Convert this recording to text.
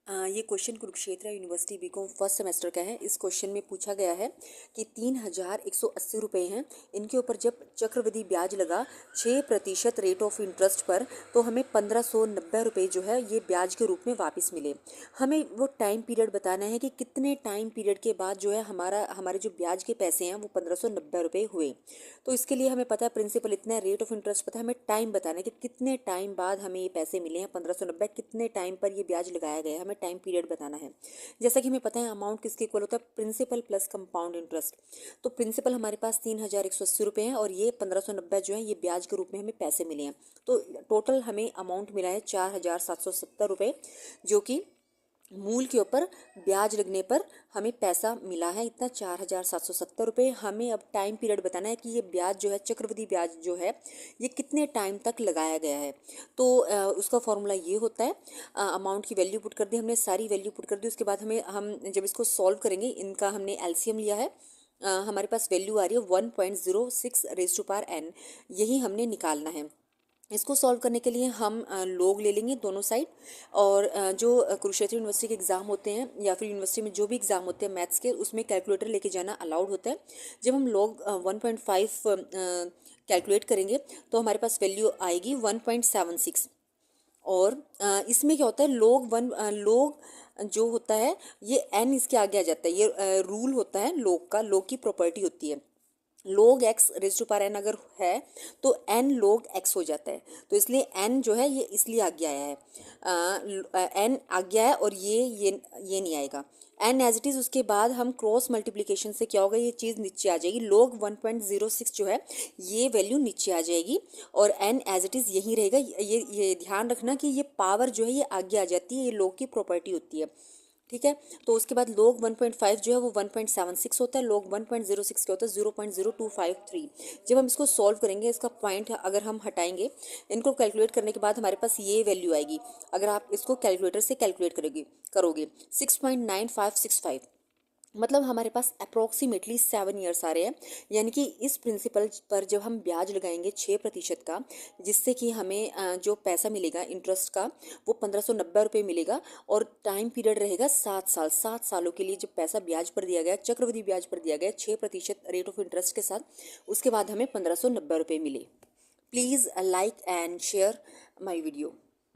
ये question Kurukshetra university BCom first semester का है। इस क्वेश्चन में पूछा गया है कि 3180 रुपये हैं, इनके ऊपर जब चक्रवृद्धि ब्याज लगा 6% रेट ऑफ इंटरेस्ट पर, तो हमें 1590 रुपये जो है ये ब्याज के रूप में वापस मिले। हमें वो टाइम पीरियड बताना है कि कितने टाइम पीरियड के बाद जो है हमारे जो ब्याज के पैसे हैं वो 1590 रुपये हुए। तो इसके लिए हमें पता है प्रिंसिपल इतना है, रेट ऑफ इंटरेस्ट पता है, हमें टाइम बताना है कि कितने टाइम बाद हमें ये पैसे मिले हैं 1590, कितने टाइम पर ये ब्याज लगाया गया है, हमें टाइम पीरियड बताना है। जैसा कि हमें पता है अमाउंट किसके इक्वल होता है, प्रिंसिपल प्लस कंपाउंड इंटरेस्ट। तो प्रिंसिपल हमारे पास 3180 रुपये हैं और ये 1590 जो है ये ब्याज के रूप में हमें पैसे मिले हैं। तो टोटल हमें अमाउंट मिला है 4770 रुपये, जो कि मूल के ऊपर ब्याज लगने पर हमें पैसा मिला है इतना 4770 रुपये। हमें अब टाइम पीरियड बताना है कि ये ब्याज जो है, चक्रवृद्धि ब्याज जो है, ये कितने टाइम तक लगाया गया है। तो उसका फॉर्मूला ये होता है, अमाउंट की वैल्यू पुट कर दी हमने, सारी वैल्यू पुट कर दी। उसके बाद हम जब इसको सॉल्व करेंगे, इनका हमने एलसीएम लिया है, हमारे पास वैल्यू आ रही है 1.06 n, यही हमने निकालना है। इसको सॉल्व करने के लिए हम लोग ले लेंगे दोनों साइड, और जो कुरुक्षेत्र यूनिवर्सिटी के एग्ज़ाम होते हैं या फिर यूनिवर्सिटी में जो भी एग्ज़ाम होते हैं मैथ्स के, उसमें कैलकुलेटर लेके जाना अलाउड होता है। जब हम लोग 1.5 कैलकुलेट करेंगे तो हमारे पास वैल्यू आएगी 1.76। और इसमें क्या होता है, लोग जो होता है ये एन इसके आगे आ जाता है, ये रूल होता है लोग का, लोग की प्रॉपर्टी होती है। log x raise to power n अगर है तो n log x हो जाता है। तो इसलिए n जो है ये इसलिए आगे आया है, n आगे आया और ये नहीं आएगा n एज इट इज़। उसके बाद हम क्रॉस मल्टीप्लिकेशन से क्या होगा, ये चीज़ नीचे आ जाएगी, log 1.06 जो है ये वैल्यू नीचे आ जाएगी और n एज इट इज़ यहीं रहेगा। ये ध्यान रखना कि ये पावर जो है ये आगे आ जाती है, ये log की प्रॉपर्टी होती है, ठीक है। तो उसके बाद log 1.5 जो है वो 1.76 होता है, log 1.06 क्या होता है 0.0253। जब हम इसको सॉल्व करेंगे, इसका पॉइंट अगर हम हटाएंगे, इनको कैलकुलेट करने के बाद हमारे पास ये वैल्यू आएगी। अगर आप इसको कैलकुलेटर से कैलकुलेट करोगे 6.9565, मतलब हमारे पास अप्रोक्सीमेटली 7 ईयर्स आ रहे हैं। यानी कि इस प्रिंसिपल पर जब हम ब्याज लगाएंगे 6% का, जिससे कि हमें जो पैसा मिलेगा इंटरेस्ट का वो 1590 रुपये मिलेगा, और टाइम पीरियड रहेगा 7 साल। 7 सालों के लिए जब पैसा ब्याज पर दिया गया, चक्रवृद्धि ब्याज पर दिया गया 6% रेट ऑफ इंटरेस्ट के साथ, उसके बाद हमें 1590 रुपये मिले। Please like and share my video.